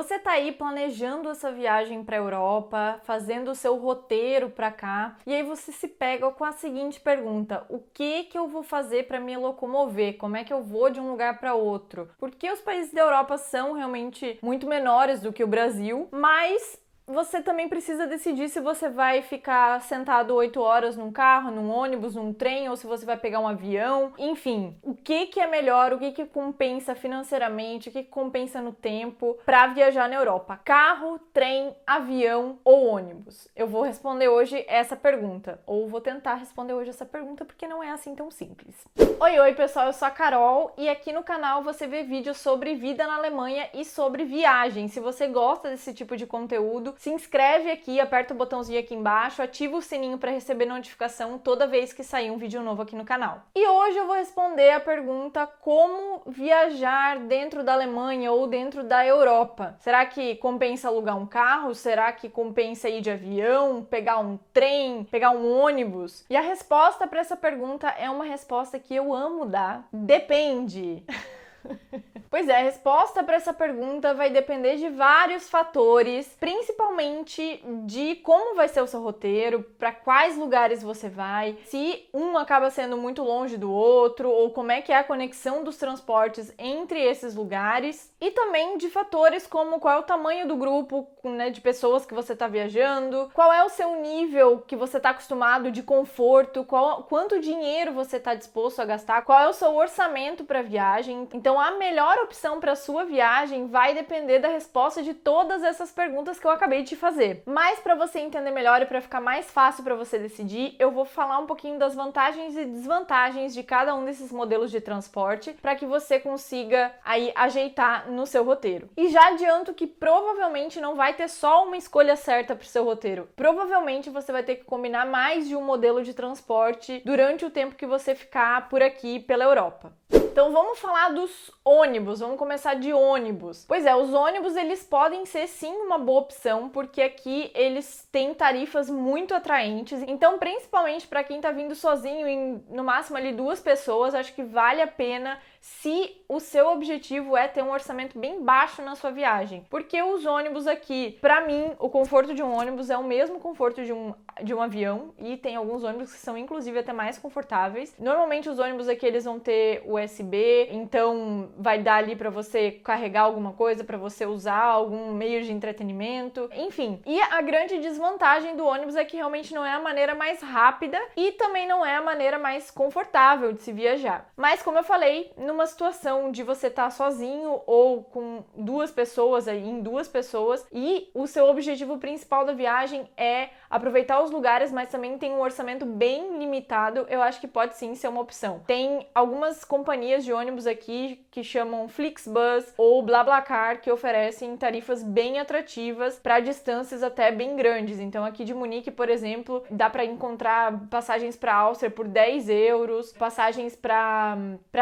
Você tá aí planejando essa viagem para a Europa, fazendo o seu roteiro para cá, e aí você se pega com a seguinte pergunta: o que eu vou fazer para me locomover? Como é que eu vou de um lugar para outro? Porque os países da Europa são realmente muito menores do que o Brasil, mas você também precisa decidir se você vai ficar sentado 8 horas num carro, num ônibus, num trem, ou se você vai pegar um avião. Enfim, o que é melhor, o que compensa financeiramente, o que compensa no tempo para viajar na Europa? Carro, trem, avião ou ônibus? Eu vou responder hoje essa pergunta, ou vou tentar responder hoje essa pergunta, porque não é assim tão simples. Oi pessoal, eu sou a Carol e aqui no canal você vê vídeos sobre vida na Alemanha e sobre viagem. Se você gosta desse tipo de conteúdo, se inscreve aqui, aperta o botãozinho aqui embaixo, ativa o sininho para receber notificação toda vez que sair um vídeo novo aqui no canal. E hoje eu vou responder a pergunta: como viajar dentro da Alemanha ou dentro da Europa? Será que compensa alugar um carro? Será que compensa ir de avião, pegar um trem, pegar um ônibus? E a resposta para essa pergunta é uma resposta que eu amo dar: depende. Pois é, a resposta para essa pergunta vai depender de vários fatores, principalmente de como vai ser o seu roteiro, para quais lugares você vai, se um acaba sendo muito longe do outro, ou como é que é a conexão dos transportes entre esses lugares, e também de fatores como qual é o tamanho do grupo, né, de pessoas que você está viajando, qual é o seu nível que você está acostumado de conforto, quanto dinheiro você está disposto a gastar, qual é o seu orçamento para a viagem. Então, a melhor opção para sua viagem vai depender da resposta de todas essas perguntas que eu acabei de te fazer. Mas para você entender melhor e para ficar mais fácil para você decidir, eu vou falar um pouquinho das vantagens e desvantagens de cada um desses modelos de transporte para que você consiga aí ajeitar no seu roteiro. E já adianto que provavelmente não vai ter só uma escolha certa para o seu roteiro. Provavelmente você vai ter que combinar mais de um modelo de transporte durante o tempo que você ficar por aqui pela Europa. Então vamos falar dos ônibus, vamos começar de ônibus. Pois é, os ônibus eles podem ser sim uma boa opção, porque aqui eles têm tarifas muito atraentes. Então, principalmente para quem tá vindo sozinho, em no máximo ali 2 pessoas, acho que vale a pena se o seu objetivo é ter um orçamento bem baixo na sua viagem. Porque os ônibus aqui, para mim, o conforto de um ônibus é o mesmo conforto de um avião, e tem alguns ônibus que são inclusive até mais confortáveis. Normalmente os ônibus aqui eles vão ter USB, então vai dar ali para você carregar alguma coisa, para você usar algum meio de entretenimento, enfim. E a grande desvantagem do ônibus é que realmente não é a maneira mais rápida e também não é a maneira mais confortável de se viajar. Mas como eu falei, numa situação de você estar sozinho ou com 2 pessoas aí, em 2 pessoas, e o seu objetivo principal da viagem é aproveitar os lugares, mas também tem um orçamento bem limitado, eu acho que pode sim ser uma opção. Tem algumas companhias de ônibus aqui que chamam Flixbus ou BlaBlaCar, que oferecem tarifas bem atrativas para distâncias até bem grandes. Então aqui de Munique, por exemplo, dá para encontrar passagens para Áustria por 10 euros, passagens para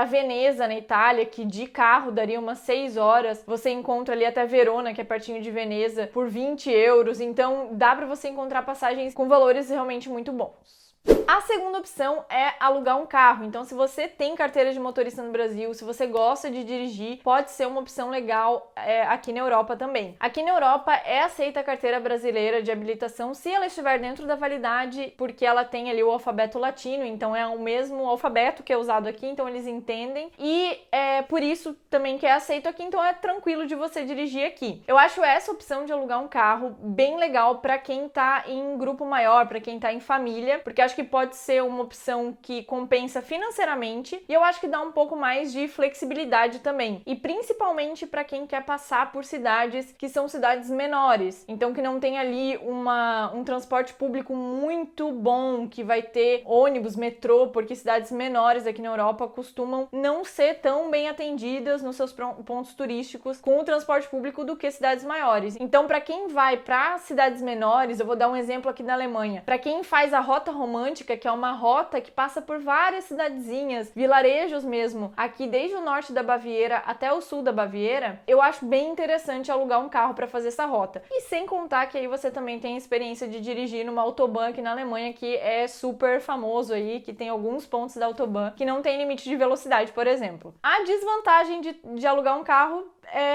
Veneza, na Itália, que de carro daria umas 6 horas, você encontra ali até Verona, que é pertinho de Veneza, por 20 euros. Então dá para você encontrar passagens com valores realmente muito bons. A segunda opção é alugar um carro. Então, se você tem carteira de motorista no Brasil, se você gosta de dirigir, pode ser uma opção legal aqui na Europa também. Aqui na Europa é aceita a carteira brasileira de habilitação se ela estiver dentro da validade, porque ela tem ali o alfabeto latino, então é o mesmo alfabeto que é usado aqui, então eles entendem, e é por isso também que é aceito aqui, então é tranquilo de você dirigir aqui. Eu acho essa opção de alugar um carro bem legal para quem tá em grupo maior, para quem tá em família, porque acho que pode ser uma opção que compensa financeiramente e eu acho que dá um pouco mais de flexibilidade também. E principalmente para quem quer passar por cidades que são cidades menores, então que não tem ali um transporte público muito bom, que vai ter ônibus, metrô, porque cidades menores aqui na Europa costumam não ser tão bem atendidas nos seus pontos turísticos com o transporte público do que cidades maiores. Então, para quem vai para cidades menores, eu vou dar um exemplo aqui da Alemanha. Para quem faz a rota romântica, que é uma rota que passa por várias cidadezinhas, vilarejos mesmo, aqui desde o norte da Baviera até o sul da Baviera, eu acho bem interessante alugar um carro para fazer essa rota. E sem contar que aí você também tem a experiência de dirigir numa autobahn aqui na Alemanha, que é super famoso aí, que tem alguns pontos da autobahn que não tem limite de velocidade, por exemplo. A desvantagem de alugar um carro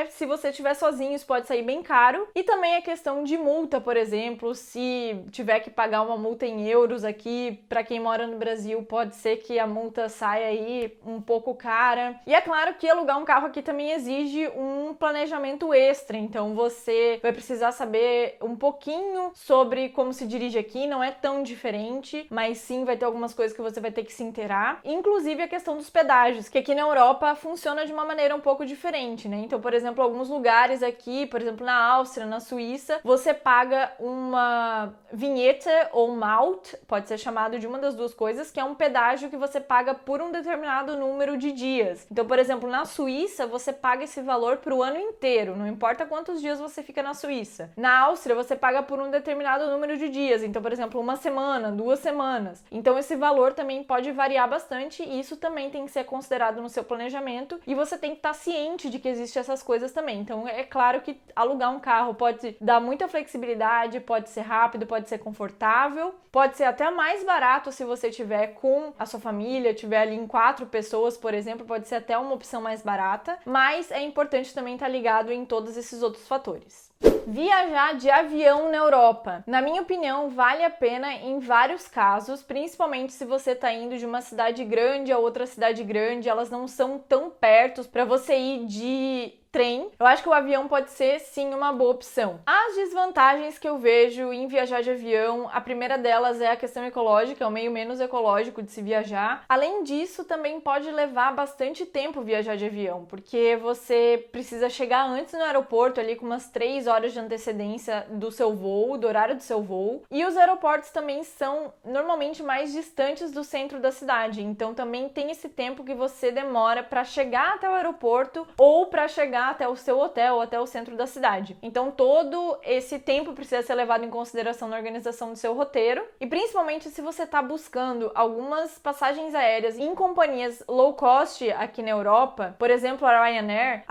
se você estiver sozinho, isso pode sair bem caro. E também a questão de multa, por exemplo, se tiver que pagar uma multa em euros aqui, para quem mora no Brasil, pode ser que a multa saia aí um pouco cara. E é claro que alugar um carro aqui também exige um planejamento extra, então você vai precisar saber um pouquinho sobre como se dirige aqui, não é tão diferente, mas sim vai ter algumas coisas que você vai ter que se inteirar, inclusive a questão dos pedágios, que aqui na Europa funciona de uma maneira um pouco diferente, né? Então, por exemplo, alguns lugares aqui, por exemplo, na Áustria, na Suíça, você paga uma vinheta ou Maut, pode ser chamado de uma das duas coisas, que é um pedágio que você paga por um determinado número de dias. Então, por exemplo, na Suíça, você paga esse valor para o ano inteiro, não importa quantos dias você fica na Suíça. Na Áustria, você paga por um determinado número de dias, então, por exemplo, uma semana, 2 semanas. Então, esse valor também pode variar bastante e isso também tem que ser considerado no seu planejamento e você tem que estar ciente de que existem essas coisas também. Então, é claro que alugar um carro pode dar muita flexibilidade, pode ser rápido, pode ser confortável, pode ser até mais barato se você tiver com a sua família, tiver ali em 4 pessoas, por exemplo, pode ser até uma opção mais barata, mas é importante também estar ligado em todos esses outros fatores. Viajar de avião na Europa. Na minha opinião, vale a pena em vários casos, principalmente se você está indo de uma cidade grande a outra cidade grande, elas não são tão perto para você ir de trem. Eu acho que o avião pode ser sim uma boa opção. As desvantagens que eu vejo em viajar de avião, a primeira delas é a questão ecológica, é o meio menos ecológico de se viajar. Além disso, também pode levar bastante tempo viajar de avião, porque você precisa chegar antes no aeroporto ali com umas 3 horas de antecedência do seu voo, do horário do seu voo. E os aeroportos também são normalmente mais distantes do centro da cidade, então também tem esse tempo que você demora para chegar até o aeroporto ou para chegar até o seu hotel, até o centro da cidade. Então todo esse tempo precisa ser levado em consideração na organização do seu roteiro e principalmente se você está buscando algumas passagens aéreas em companhias low cost aqui na Europa, por exemplo a Ryanair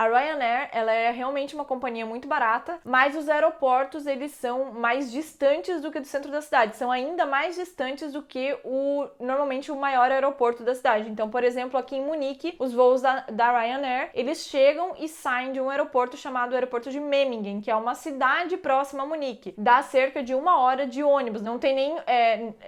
ela é realmente uma companhia muito barata, mas os aeroportos eles são mais distantes do que do centro da cidade, são ainda mais distantes do que normalmente o maior aeroporto da cidade. Então, por exemplo, aqui em Munique, os voos da Ryanair, eles chegam e saem de um aeroporto chamado aeroporto de Memmingen, que é uma cidade próxima a Munique. Dá cerca de 1 hora de ônibus, não tem nem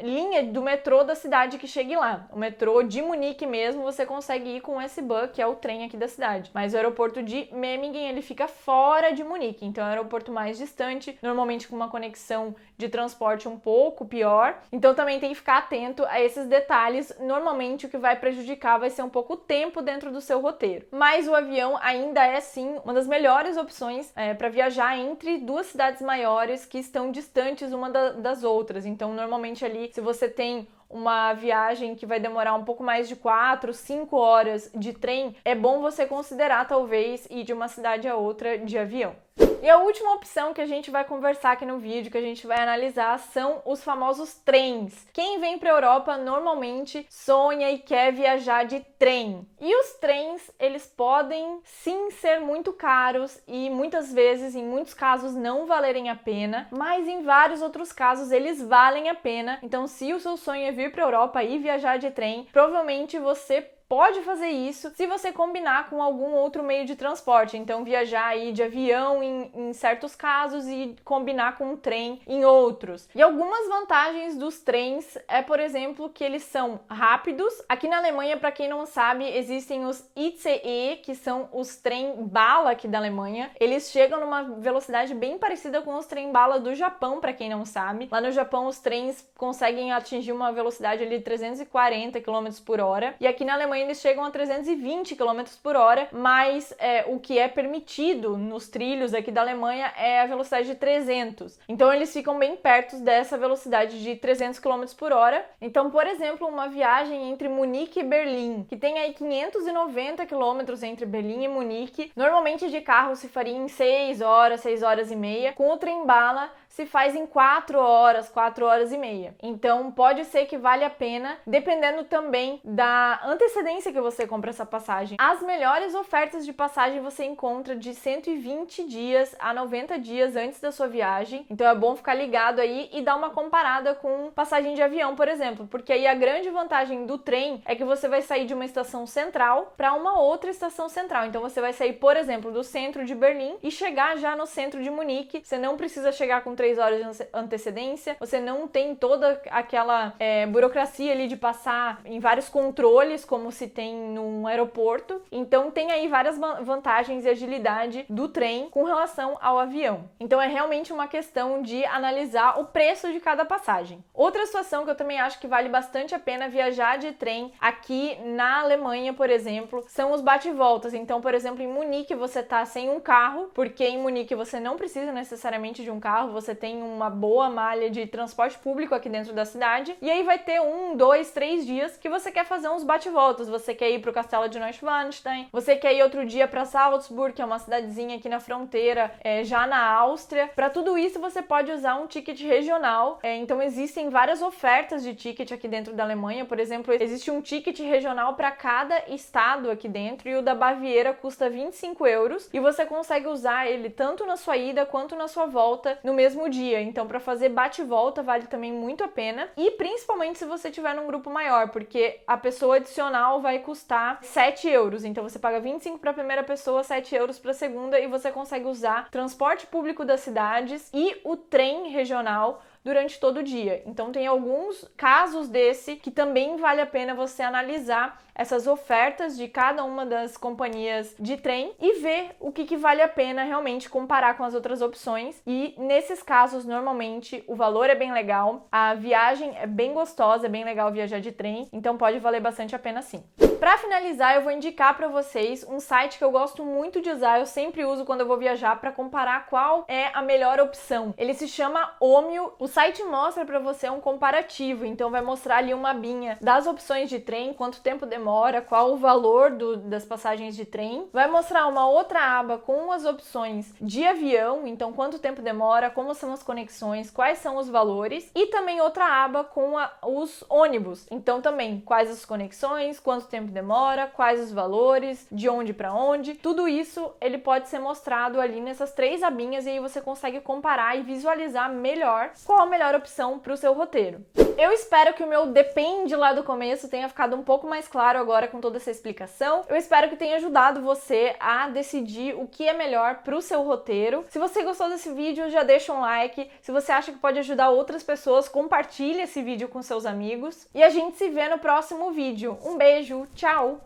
linha do metrô da cidade que chegue lá. O metrô de Munique mesmo, você consegue ir com o S-Bahn, que é o trem aqui da cidade. Mas o aeroporto de Memmingen, ele fica fora de Munique, então é um aeroporto mais distante, normalmente com uma conexão de transporte um pouco pior. Então também tem que ficar atento a esses detalhes. Normalmente o que vai prejudicar vai ser um pouco o tempo dentro do seu roteiro. Mas o avião ainda é sim uma das melhores opções para viajar entre 2 cidades maiores que estão distantes uma das outras. Então normalmente ali, se você tem uma viagem que vai demorar um pouco mais de 4, 5 horas de trem, é bom você considerar talvez ir de uma cidade a outra de avião. E a última opção que a gente vai conversar aqui no vídeo, que a gente vai analisar, são os famosos trens. Quem vem para a Europa normalmente sonha e quer viajar de trem. E os trens, eles podem sim ser muito caros e muitas vezes, em muitos casos, não valerem a pena, mas em vários outros casos eles valem a pena. Então, se o seu sonho é vir para a Europa e viajar de trem, provavelmente você pode fazer isso se você combinar com algum outro meio de transporte. Então, viajar aí de avião em certos casos e combinar com um trem em outros. E algumas vantagens dos trens é, por exemplo, que eles são rápidos. Aqui na Alemanha, para quem não sabe, existem os ICE, que são os trem-bala aqui da Alemanha. Eles chegam numa velocidade bem parecida com os trem-bala do Japão, para quem não sabe. Lá no Japão, os trens conseguem atingir uma velocidade ali de 340 km por hora. E aqui na Alemanha, eles chegam a 320 km por hora, mas o que é permitido nos trilhos aqui da Alemanha é a velocidade de 300. Então eles ficam bem perto dessa velocidade de 300 km por hora. Então, por exemplo, uma viagem entre Munique e Berlim, que tem aí 590 km entre Berlim e Munique, normalmente de carro se faria em 6 horas, 6 horas e meia, com o trem-bala se faz em 4 horas, 4 horas e meia. Então pode ser que vale a pena, dependendo também da antecedência antecedência que você compra essa passagem. As melhores ofertas de passagem você encontra de 120 dias a 90 dias antes da sua viagem, então é bom ficar ligado aí e dar uma comparada com passagem de avião, por exemplo, porque aí a grande vantagem do trem é que você vai sair de uma estação central para uma outra estação central. Então você vai sair, por exemplo, do centro de Berlim e chegar já no centro de Munique. Você não precisa chegar com 3 horas de antecedência, você não tem toda aquela burocracia ali de passar em vários controles como se tem num aeroporto. Então tem aí várias vantagens e agilidade do trem com relação ao avião. Então é realmente uma questão de analisar o preço de cada passagem. Outra situação que eu também acho que vale bastante a pena viajar de trem aqui na Alemanha, por exemplo, são os bate-voltas. Então, por exemplo, em Munique você tá sem um carro, porque em Munique você não precisa necessariamente de um carro, você tem uma boa malha de transporte público aqui dentro da cidade, e aí vai ter 1, 2, 3 dias que você quer fazer uns bate-voltas. Você quer ir pro castelo de Neuschwanstein, você quer ir outro dia para Salzburg, que é uma cidadezinha aqui na fronteira, já na Áustria. Para tudo isso você pode usar um ticket regional, então existem várias ofertas de ticket aqui dentro da Alemanha. Por exemplo, existe um ticket regional para cada estado aqui dentro, e o da Baviera custa 25 euros, e você consegue usar ele tanto na sua ida quanto na sua volta no mesmo dia. Então, para fazer bate-volta vale também muito a pena, e principalmente se você tiver num grupo maior, porque a pessoa adicional vai custar 7 euros. Então, você paga 25 para a primeira pessoa, 7 euros para a segunda, e você consegue usar transporte público das cidades e o trem regional durante todo o dia. Então tem alguns casos desse que também vale a pena você analisar essas ofertas de cada uma das companhias de trem e ver o que vale a pena realmente comparar com as outras opções. E nesses casos, normalmente, o valor é bem legal, a viagem é bem gostosa, é bem legal viajar de trem, então pode valer bastante a pena sim. Para finalizar, eu vou indicar para vocês um site que eu gosto muito de usar, eu sempre uso quando eu vou viajar para comparar qual é a melhor opção. Ele se chama Omio. O site mostra para você um comparativo, então vai mostrar ali uma abinha das opções de trem, quanto tempo demora, qual o valor das passagens de trem. Vai mostrar uma outra aba com as opções de avião, então quanto tempo demora, como são as conexões, quais são os valores, e também outra aba com os ônibus, então também quais as conexões, quanto tempo demora, quais os valores, de onde para onde. Tudo isso ele pode ser mostrado ali nessas 3 abinhas, e aí você consegue comparar e visualizar melhor qual a melhor opção para o seu roteiro. Eu espero que o meu depende lá do começo tenha ficado um pouco mais claro agora com toda essa explicação. Eu espero que tenha ajudado você a decidir o que é melhor para o seu roteiro. Se você gostou desse vídeo, já deixa um like. Se você acha que pode ajudar outras pessoas, compartilhe esse vídeo com seus amigos. E a gente se vê no próximo vídeo. Um beijo, tchau!